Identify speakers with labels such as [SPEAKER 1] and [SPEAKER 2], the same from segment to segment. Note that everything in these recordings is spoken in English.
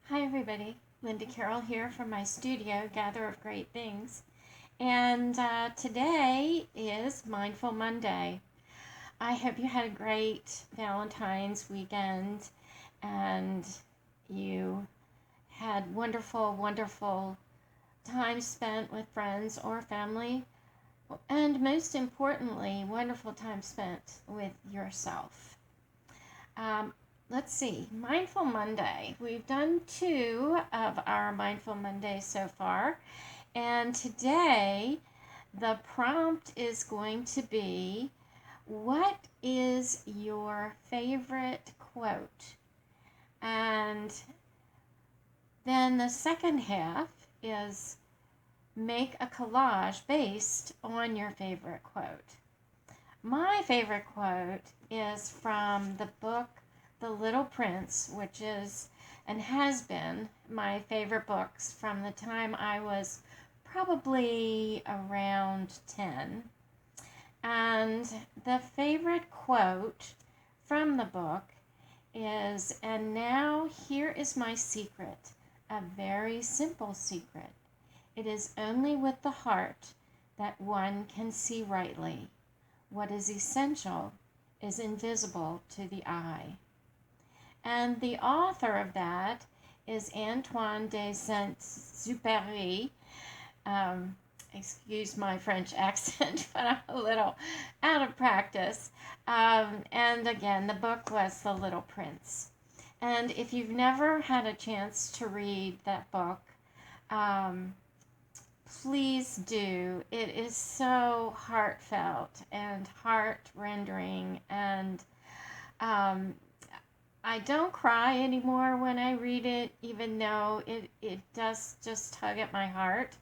[SPEAKER 1] Hi everybody, Linda Carroll here from my studio, Gather of Great Things. And today is Mindful Monday. I hope you had a great Valentine's weekend and you had wonderful, wonderful time spent with friends or family. And most importantly, wonderful time spent with yourself. Um, let's see, Mindful Monday. We've done two of our Mindful Mondays so far, and today the prompt is going to be, what is your favorite quote? And then the second half is make a collage based on your favorite quote. My favorite quote is from the book The Little Prince, which is and has been my favorite books from the time I was probably around 10. And the favorite quote from the book is, "And now here is my secret, a very simple secret. It is only with the heart that one can see rightly. What is essential is invisible to the eye." And the author of that is Antoine de Saint-Exupéry. Excuse my French accent, but I'm a little out of practice. And again, the book was The Little Prince. And if you've never had a chance to read that book, please do. It is so heartfelt and heart-rendering, and I don't cry anymore when I read it, even though it does just tug at my heart.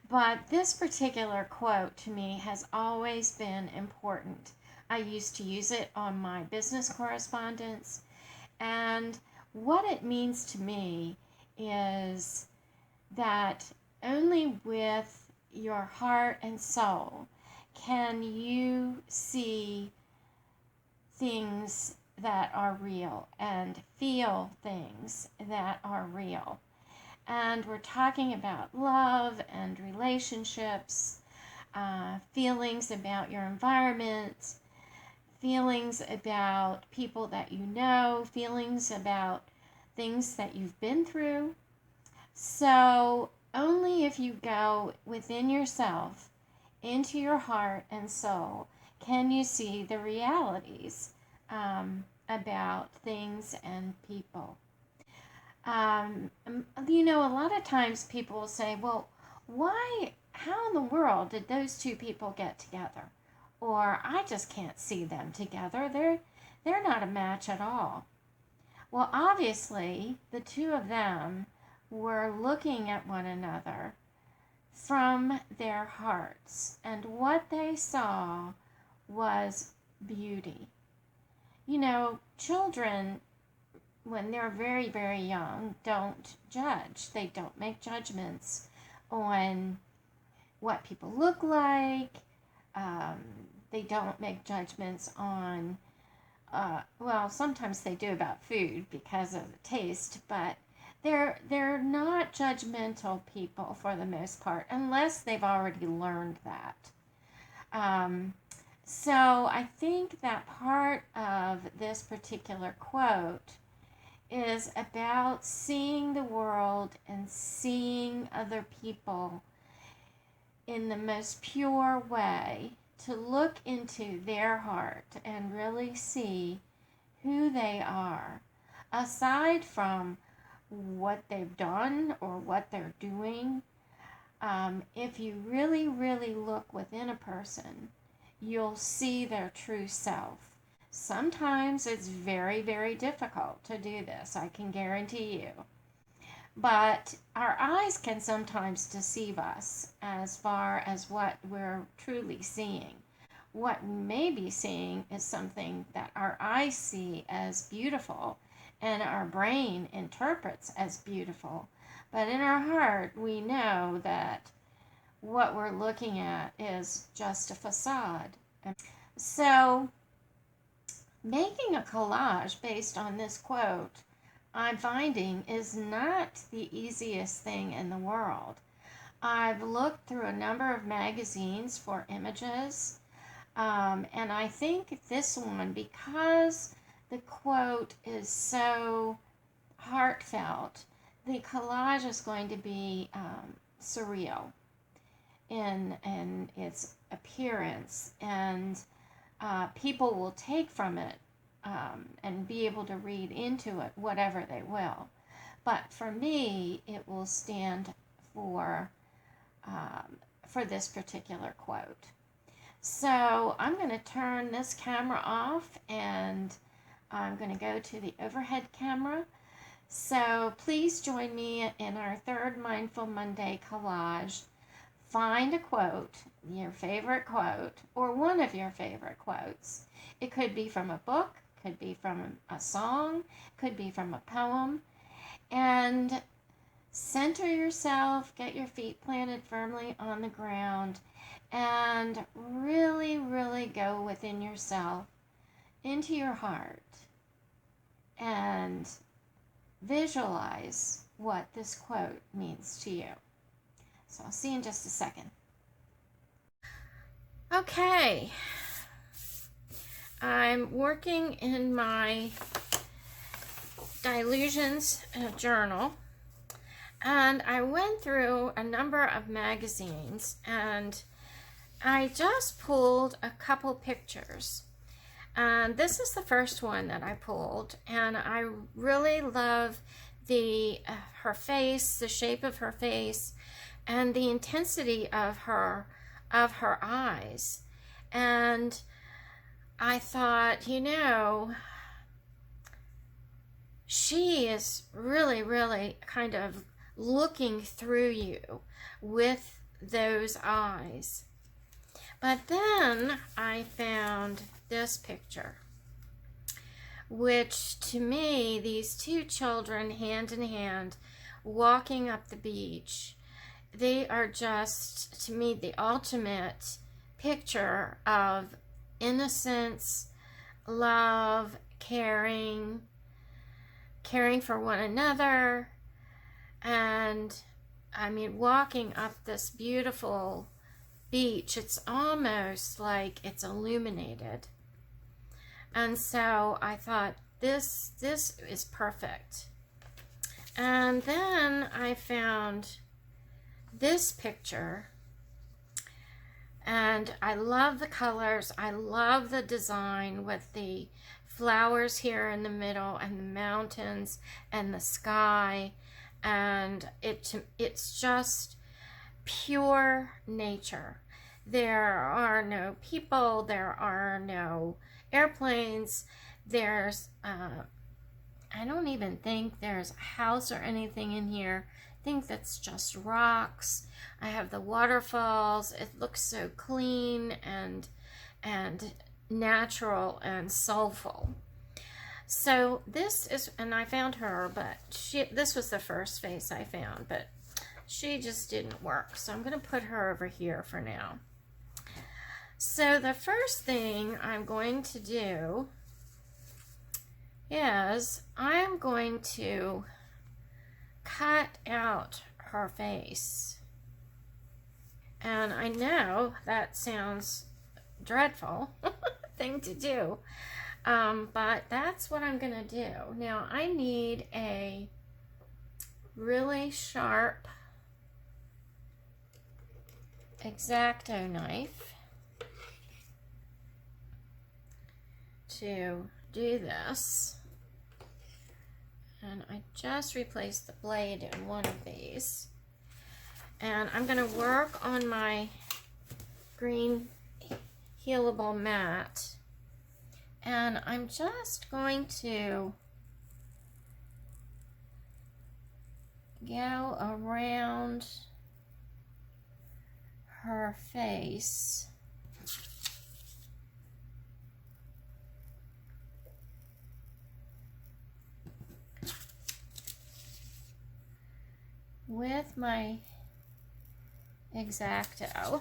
[SPEAKER 1] But this particular quote to me has always been important. I used to use it on my business correspondence, and what it means to me is that only with your heart and soul can you see things that are real and feel things that are real. And we're talking about love and relationships, feelings about your environment, feelings about people that you know, feelings about things that you've been through. So only if you go within yourself, into your heart and soul, can you see the realities about things and people. A lot of times people will say, well, how in the world did those two people get together? Or I just can't see them together. They're not a match at all. Well, obviously, the two of them were looking at one another from their hearts, and what they saw was beauty. Children, when they're very, very young, don't judge. They don't make judgments on what people look like. They don't make judgments on, sometimes they do about food because of the taste, but they're not judgmental people for the most part, unless they've already learned that. So I think that part of this particular quote is about seeing the world and seeing other people in the most pure way, to look into their heart and really see who they are, aside from what they've done or what they're doing. If you really, really look within a person, you'll see their true self. Sometimes it's very, very difficult to do this, I can guarantee you. But our eyes can sometimes deceive us as far as what we're truly seeing. What we may be seeing is something that our eyes see as beautiful and our brain interprets as beautiful. But in our heart, we know that what we're looking at is just a facade. So, making a collage based on this quote I'm finding is not the easiest thing in the world. I've looked through a number of magazines for images, and I think this one, because the quote is so heartfelt, the collage is going to be surreal in its appearance, and people will take from it and be able to read into it whatever they will. But for me, it will stand for this particular quote. So I'm going to turn this camera off, and I'm going to go to the overhead camera. So please join me in our third Mindful Monday collage. Find a quote, your favorite quote, or one of your favorite quotes. It could be from a book, could be from a song, could be from a poem. And center yourself, get your feet planted firmly on the ground, and really, really go within yourself, into your heart, and visualize what this quote means to you. So I'll see you in just a second. Okay, I'm working in my Delusions journal, and I went through a number of magazines, and I just pulled a couple pictures. And this is the first one that I pulled, and I really love her face, the shape of her face, and the intensity of her eyes. And I thought, she is really, really kind of looking through you with those eyes. But then I found this picture, which to me, these two children hand in hand walking up the beach, they are just, to me, the ultimate picture of innocence, love, caring for one another, and I mean, walking up this beautiful beach, it's almost like it's illuminated. And so I thought, this is perfect. And then I found this picture, and I love the colors, I love the design with the flowers here in the middle, and the mountains and the sky, and it's just pure nature. There are no people, there are no airplanes, there's I don't even think there's a house or anything in here. I think that's just rocks. I have the waterfalls. It looks so clean and natural and soulful. So this is, and I found her, but this was the first face I found, but she just didn't work. So I'm going to put her over here for now. So the first thing I'm going to do is I'm going to cut out her face. And I know that sounds dreadful thing to do, but that's what I'm gonna do. Now I need a really sharp X-Acto knife to do this, and I just replaced the blade in one of these, and I'm going to work on my green healable mat, and I'm just going to go around her face with my X-Acto.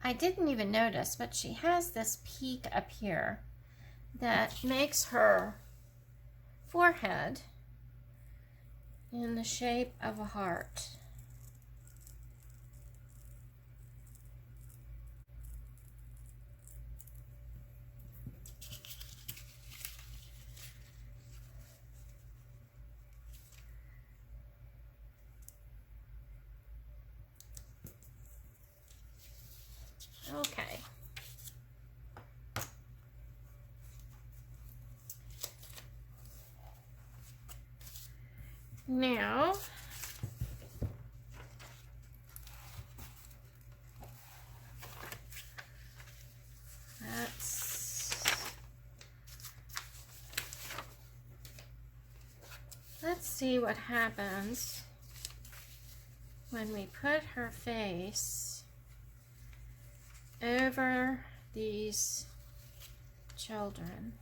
[SPEAKER 1] I didn't even notice, but she has this peak up here that makes her forehead in the shape of a heart. Okay. Now, let's see what happens when we put her face over these children.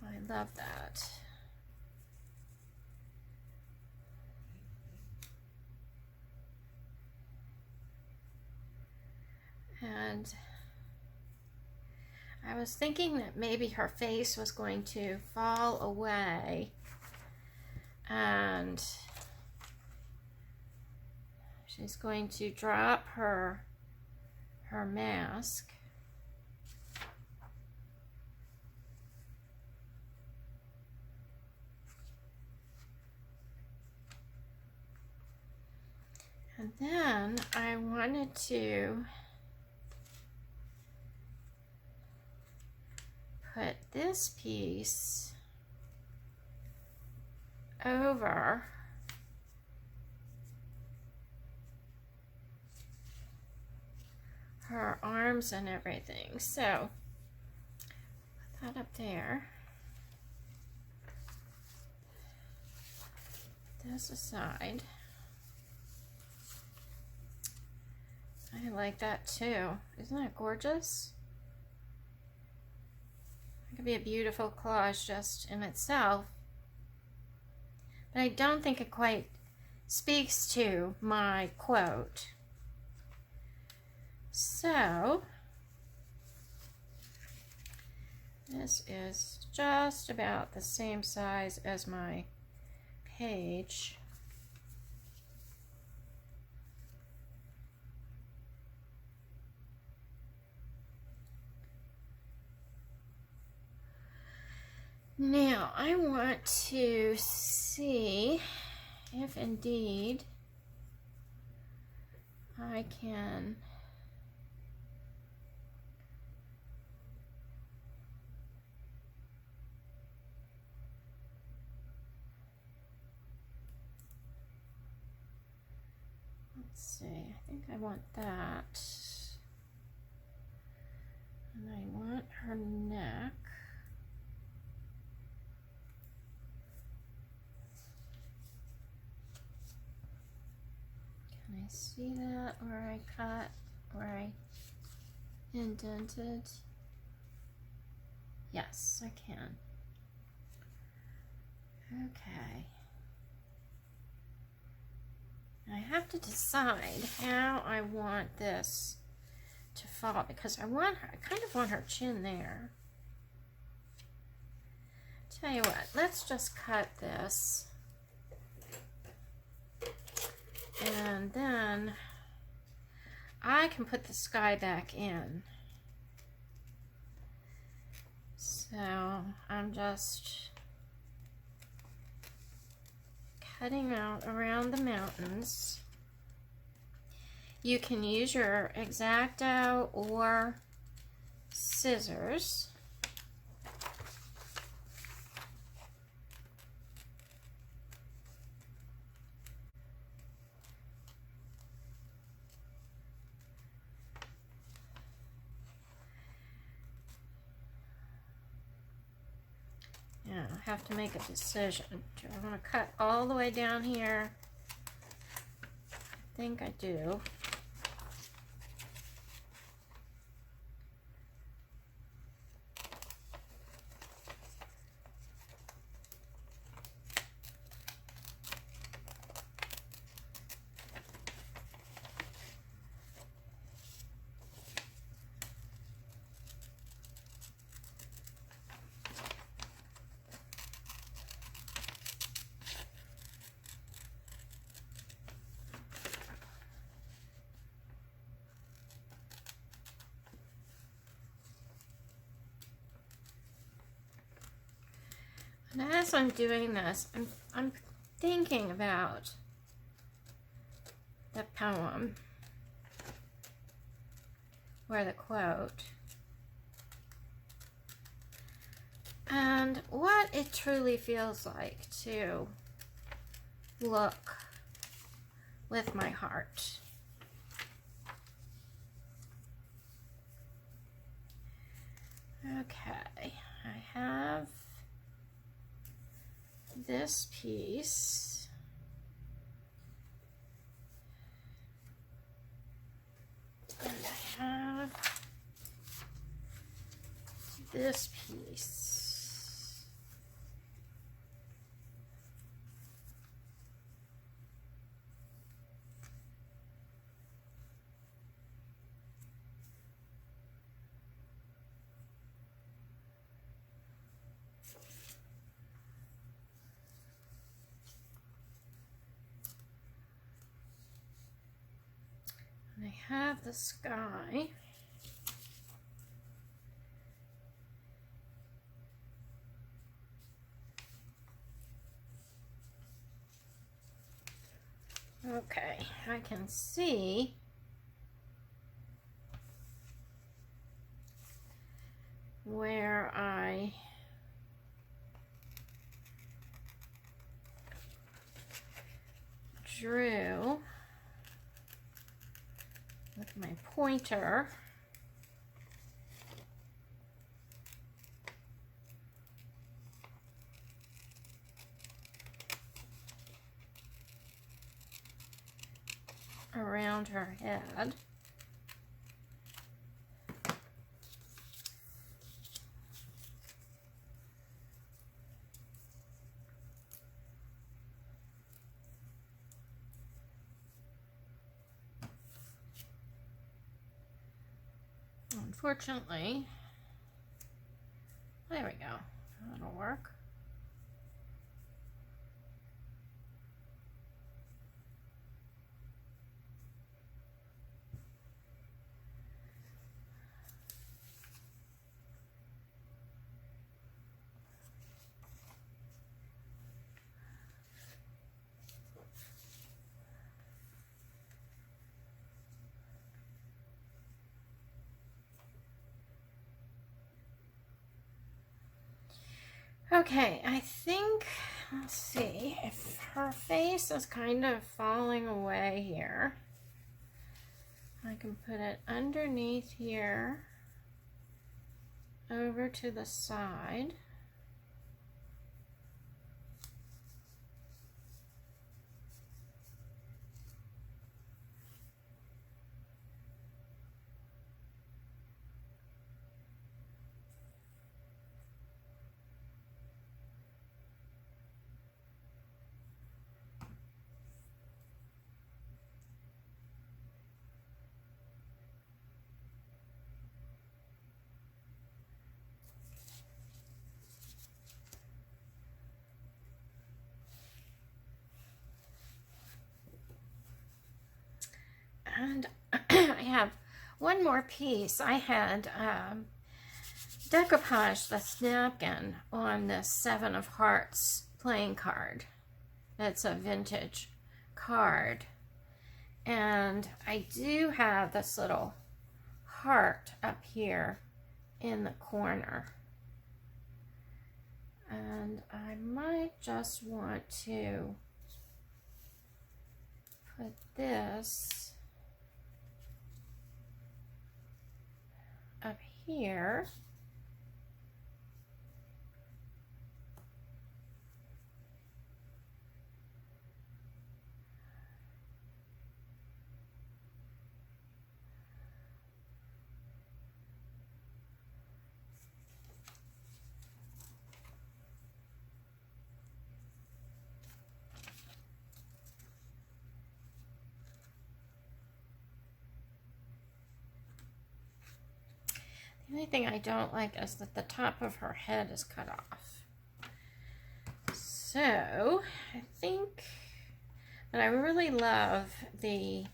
[SPEAKER 1] I love that. And I was thinking that maybe her face was going to fall away and she's going to drop her mask. And then I wanted to put this piece over her arms and everything. So put that up there. This aside. I like that too. Isn't that gorgeous? It could be a beautiful collage just in itself. But I don't think it quite speaks to my quote. So, this is just about the same size as my page. Now, I want to see if indeed I can let's see, I think I want that. And I want her neck. Can I see that where I cut, where I indented? Yes, I can. Okay. I have to decide how I want this to fall because I kind of want her chin there. Tell you what, let's just cut this. And then I can put the sky back in. So I'm just cutting out around the mountains. You can use your X-Acto or scissors. Now, I have to make a decision. Do I want to cut all the way down here? I think I do. And as I'm doing this, I'm thinking about the poem or the quote and what it truly feels like to look with my heart. Okay, I have this piece. And I have this piece. And I have the sky. Okay, I can see where I drew with my pointer around her head. Unfortunately, there we go. That'll work. Okay, I think, let's see, if her face is kind of falling away here, I can put it underneath here, over to the side. And I have one more piece. I had decoupaged this napkin on this 7 of Hearts playing card. It's a vintage card. And I do have this little heart up here in the corner. And I might just want to put this up here. The only thing I don't like is that the top of her head is cut off. So I think, but I really love the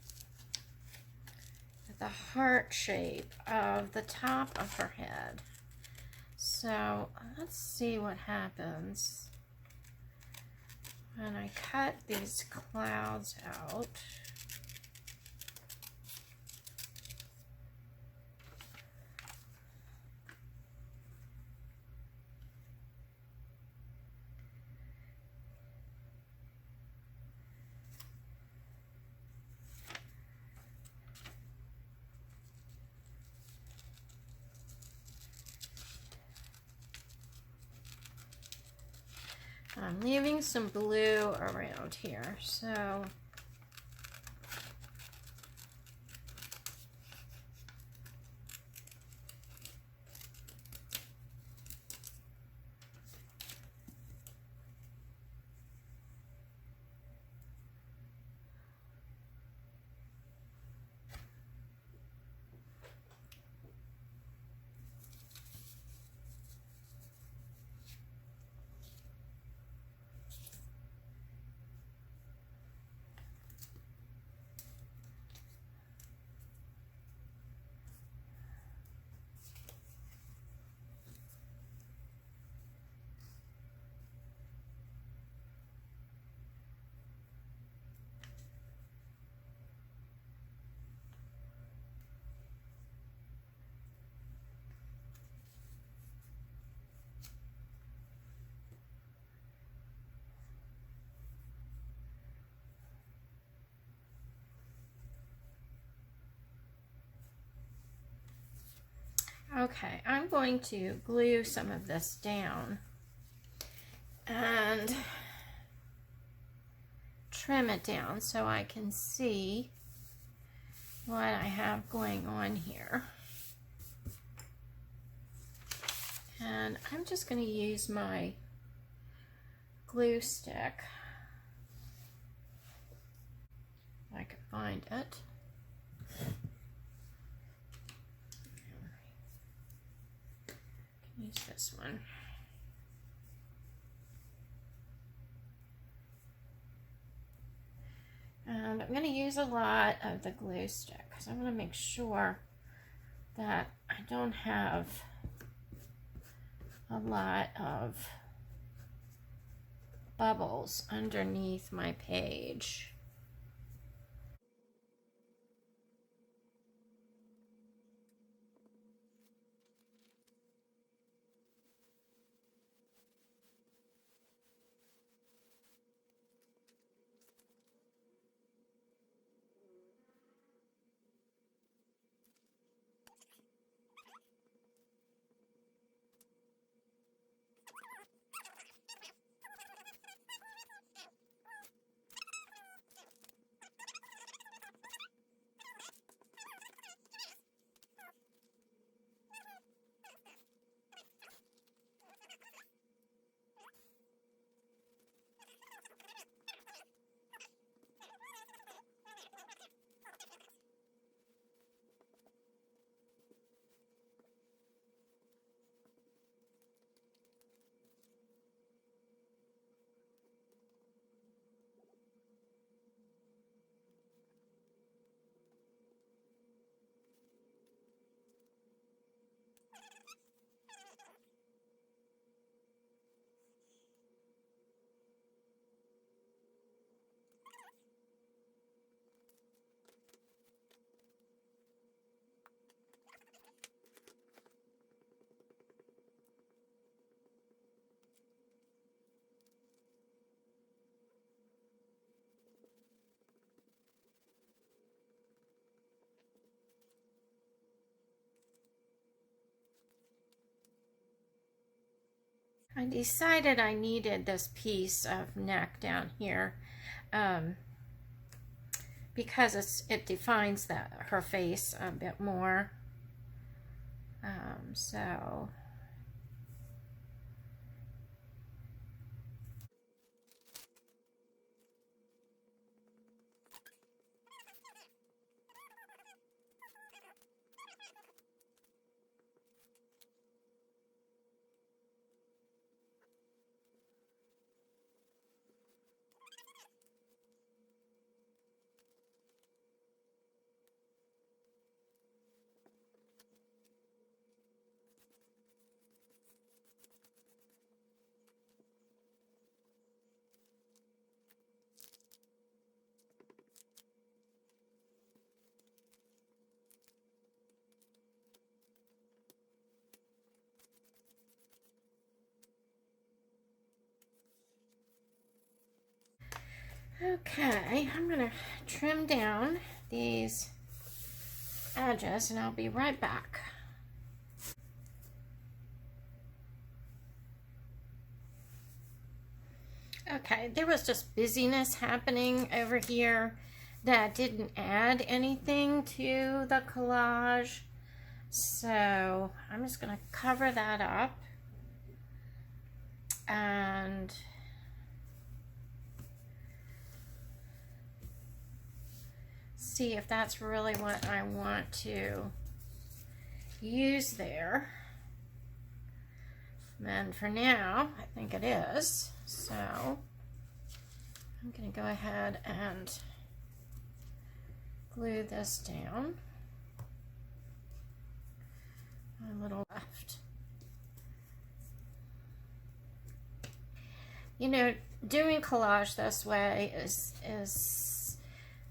[SPEAKER 1] heart shape of the top of her head. So let's see what happens And I cut these clouds out. I'm leaving some blue around here, so okay, I'm going to glue some of this down and trim it down so I can see what I have going on here. And I'm just going to use my glue stick, if I can find it. Use this one. And I'm going to use a lot of the glue stick because I want to make sure that I don't have a lot of bubbles underneath my page. I decided I needed this piece of neck down here because it defines her face a bit more. So Okay, I'm going to trim down these edges and I'll be right back. Okay, there was just busyness happening over here that didn't add anything to the collage. So I'm just going to cover that up and see if that's really what I want to use there. And for now, I think it is. So I'm going to go ahead and glue this down. A little left. You know, doing collage this way is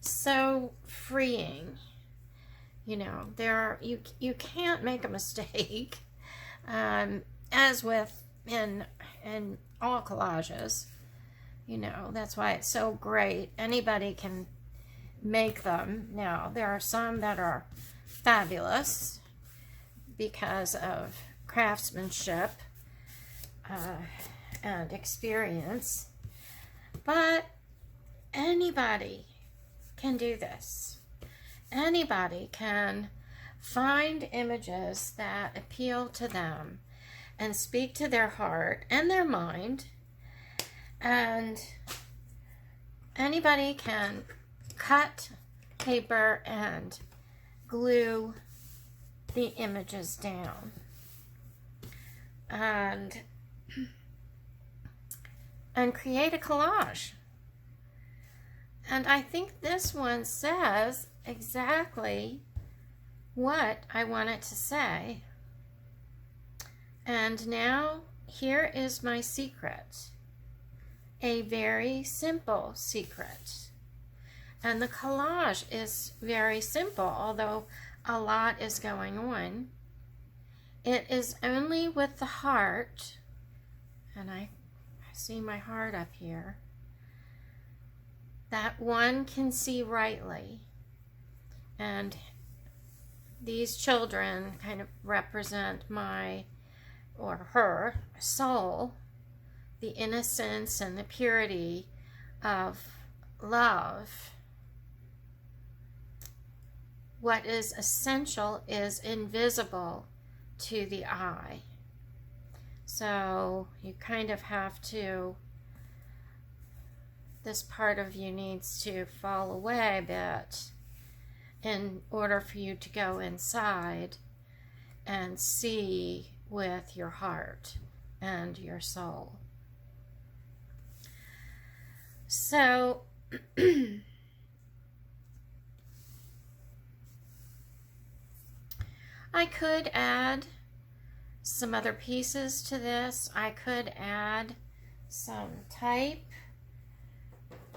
[SPEAKER 1] so freeing. You know, you can't make a mistake. As with in all collages, you know, that's why it's so great. Anybody can make them. Now, there are some that are fabulous because of craftsmanship and experience, but anybody can do this. Anybody can find images that appeal to them and speak to their heart and their mind, and anybody can cut paper and glue the images down and create a collage. And I think this one says exactly what I want it to say. And now here is my secret, a very simple secret. And the collage is very simple, although a lot is going on. It is only with the heart, and I see my heart up here, that one can see rightly. And these children kind of represent my or her soul, the innocence and the purity of love. What is essential is invisible to the eye. So you kind of have to, this part of you needs to fall away a bit in order for you to go inside and see with your heart and your soul. So I could add some other pieces to this. I could add some type.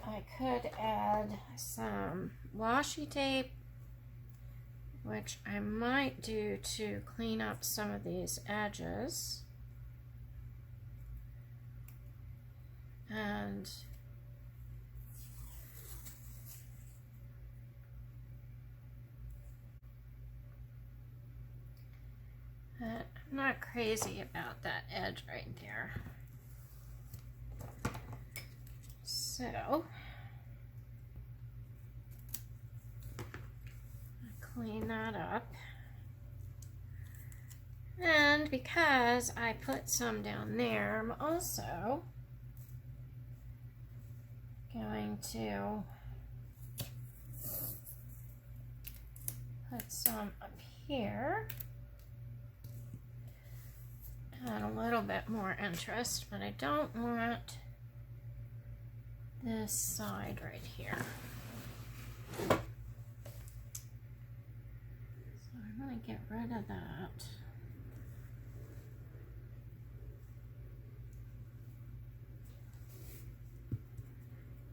[SPEAKER 1] I could add some washi tape, which I might do to clean up some of these edges. And I'm not crazy about that edge right there. So clean that up. And because I put some down there, I'm also going to put some up here. Add a little bit more interest, but I don't want this side right here. I'm going to get rid of that.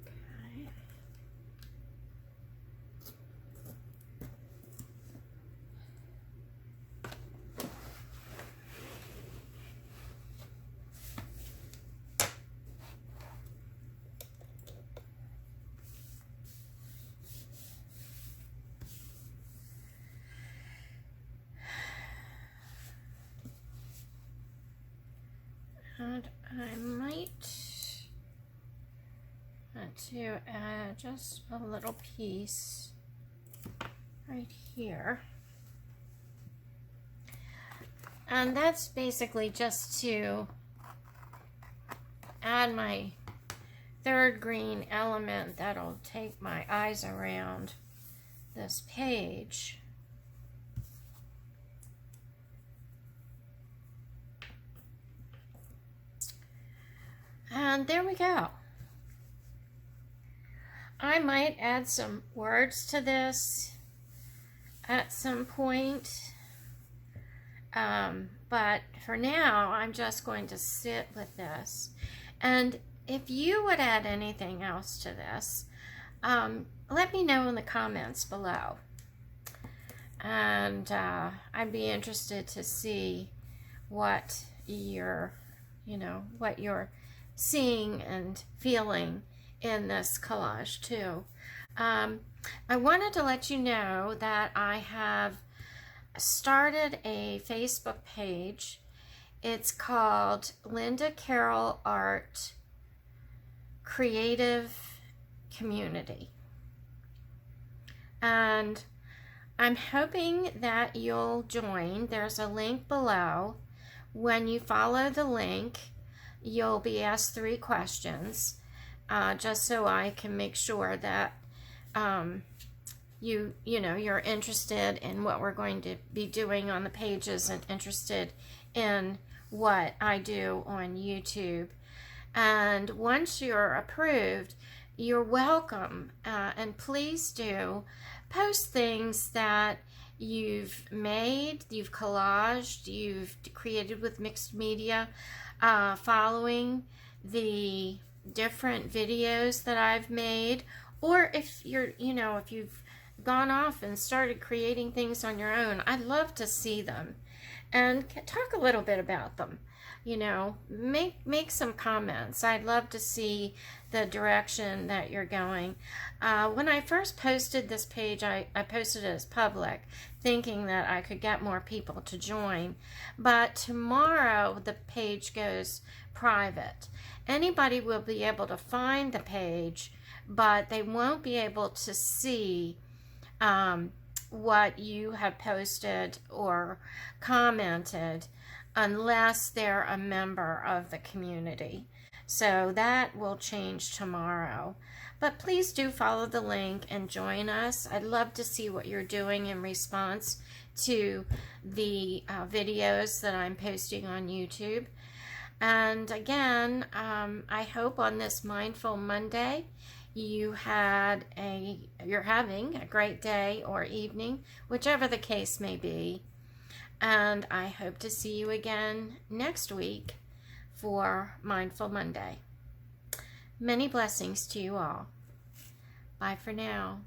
[SPEAKER 1] Okay. I might want to add just a little piece right here. And that's basically just to add my third green element that'll take my eyes around this page. And there we go. I might add some words to this at some point. But for now, I'm just going to sit with this. And if you would add anything else to this, let me know in the comments below. And I'd be interested to see what you're seeing and feeling in this collage too. I wanted to let you know that I have started a Facebook page. It's called Lindacarolart Creative Community. And I'm hoping that you'll join. There's a link below. When you follow the link, you'll be asked 3 questions, just so I can make sure that you're interested in what we're going to be doing on the pages and interested in what I do on YouTube. And once you're approved, you're welcome. And please do post things that you've made, you've collaged, you've created with mixed media, following the different videos that I've made, or if you've gone off and started creating things on your own, I'd love to see them and talk a little bit about them. Make some comments. I'd love to see the direction that you're going. When I first posted this page, I posted it as public, thinking that I could get more people to join. But tomorrow the page goes private. Anybody will be able to find the page, but they won't be able to see what you have posted or commented unless they're a member of the community. So that will change tomorrow. But please do follow the link and join us. I'd love to see what you're doing in response to the videos that I'm posting on YouTube. And again, I hope on this Mindful Monday you're having a great day or evening, whichever the case may be. And I hope to see you again next week for Mindful Monday. Many blessings to you all. Bye for now.